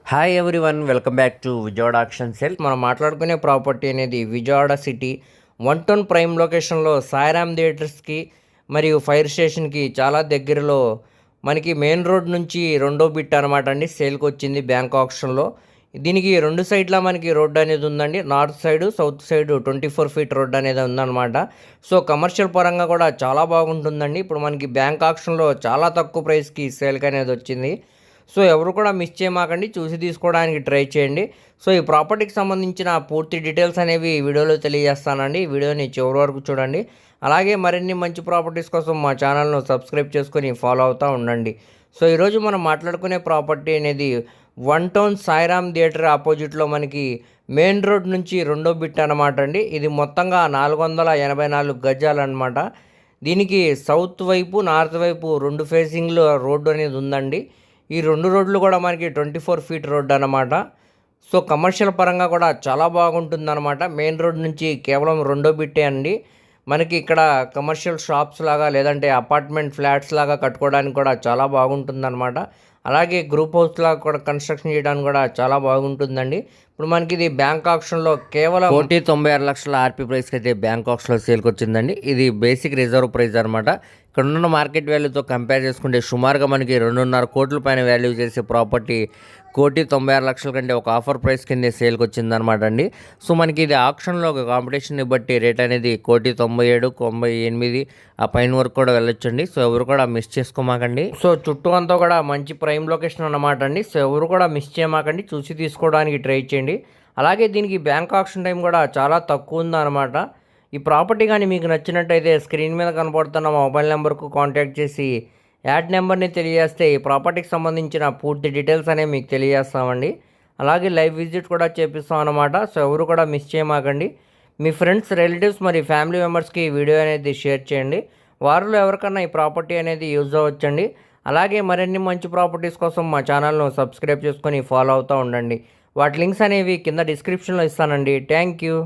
Hi everyone, welcome back to Vijayawada auction sale. మనం మాట్లాడుకునే property అనేది విజయవాడ సిటీ 1 టౌన్ ప్రైమ్ లొకేషన్లో సాయిరామ్ థియేటర్స్కి మరియు ఫైర్ స్టేషన్కి చాలా దగ్గరలో మనకి మెయిన్ రోడ్ నుంచి రెండో బిట్ అనమాట అండి సేల్కి వచ్చింది బ్యాంక్ ఆప్షన్లో. దీనికి రెండు సైడ్లా మనకి రోడ్డు అనేది ఉందండి. North side south side 24 feet road అనేది ఉందన్నమాట. సో కమర్షియల్ పరంగా కూడా చాలా బాగుంటుందండి. ఇప్పుడు మనకి బ్యాంక్ ఆప్షన్లో చాలా తక్కువ ప్రైస్కి సేల్కి అనేది వచ్చింది. సో ఎవరు కూడా మిస్ చేయమాకండి, చూసి తీసుకోవడానికి ట్రై చేయండి. సో ఈ ప్రాపర్టీకి సంబంధించిన పూర్తి డీటెయిల్స్ అనేవి వీడియోలో తెలియజేస్తానండి. ఈ వీడియోని చివరి వరకు చూడండి. అలాగే మరిన్ని మంచి ప్రాపర్టీస్ కోసం మా ఛానల్ను సబ్స్క్రైబ్ చేసుకొని ఫాలో అవుతూ ఉండండి. సో ఈరోజు మనం మాట్లాడుకునే ప్రాపర్టీ అనేది 1 టౌన్ సాయిరామ్ థియేటర్ ఆపోజిట్లో మనకి మెయిన్ రోడ్ నుంచి రెండో బిట్ అనమాట అండి. ఇది మొత్తంగా 484 గజాలు అనమాట. దీనికి సౌత్ వైపు నార్త్ వైపు రెండు ఫేసింగ్లో రోడ్డు అనేది ఉందండి. ఈ రెండు రోడ్లు కూడా మనకి 24 ఫీట్ రోడ్డు అనమాట. సో కమర్షియల్ పరంగా కూడా చాలా బాగుంటుందన్నమాట. మెయిన్ రోడ్ నుంచి కేవలం రెండో బిట్టే అండి. మనకి ఇక్కడ కమర్షియల్ షాప్స్ లాగా లేదంటే అపార్ట్మెంట్ ఫ్లాట్స్ లాగా కట్టుకోవడానికి కూడా చాలా బాగుంటుందన్నమాట. అలాగే గ్రూప్ హౌస్ లాగా కూడా కన్స్ట్రక్షన్ చేయడానికి కూడా చాలా బాగుంటుందండి. ఇప్పుడు మనకి ఇది బ్యాంక్ ఆప్షన్లో కేవలం 1,96,00,000 ఆర్పీ ప్రైస్కి అయితే బ్యాంక్ ఆప్షన్లో సేల్కి వచ్చిందండి. ఇది బేసిక్ రిజర్వ్ ప్రైస్ అనమాట. ఇక్కడ ఉన్న మార్కెట్ వాల్యూతో కంపేర్ చేసుకుంటే సుమారుగా మనకి 2.5 కోట్ల పైన వాల్యూ చేసే ప్రాపర్టీ 1,96,00,000 కంటే ఒక ఆఫర్ ప్రైస్ కింద సేల్కి వచ్చిందనమాట అండి. సో మనకి ఇది ఆప్షన్లో ఒక కాంపిటీషన్ని బట్టి రేట్ అనేది 1,97, 98 ఆ పైన వరకు కూడా వెళ్ళొచ్చండి. సో ఎవరు కూడా మిస్ చేసుకోమాకండి. సో చుట్టూ అంతా కూడా మంచి ప్రైమ్ లొకేషన్ అన్నమాట అండి. సో ఎవరు కూడా మిస్ చేయమాకండి, చూసి తీసుకోవడానికి ట్రై చేయండి. అలాగే దీనికి బ్యాంక్ ఆప్షన్ టైం కూడా చాలా తక్కువ ఉందన్నమాట. ఈ ప్రాపర్టీ కానీ మీకు నచ్చినట్టయితే స్క్రీన్ మీద కనపడుతున్న మొబైల్ నెంబర్కు కాంటాక్ట్ చేసి యాడ్ నెంబర్ని తెలియజేస్తే ఈ ప్రాపర్టీకి సంబంధించిన పూర్తి డీటెయిల్స్ అనేవి మీకు తెలియజేస్తామండి. అలాగే లైవ్ విజిట్ కూడా చేపిస్తాం అన్నమాట. సో ఎవరు కూడా మిస్ చేయమాకండి. మీ ఫ్రెండ్స్, రిలేటివ్స్ మరి ఫ్యామిలీ మెంబర్స్కి ఈ వీడియో అనేది షేర్ చేయండి. వారిలో ఎవరికన్నా ఈ ప్రాపర్టీ అనేది యూజ్ అవ్వచ్చండి. అలాగే మరిన్ని మంచి ప్రాపర్టీస్ కోసం మా ఛానల్ను సబ్స్క్రైబ్ చేసుకొని ఫాలో అవుతూ ఉండండి. వాటి లింక్స్ అనేవి కింద డిస్క్రిప్షన్లో ఇస్తానండి. Thank you.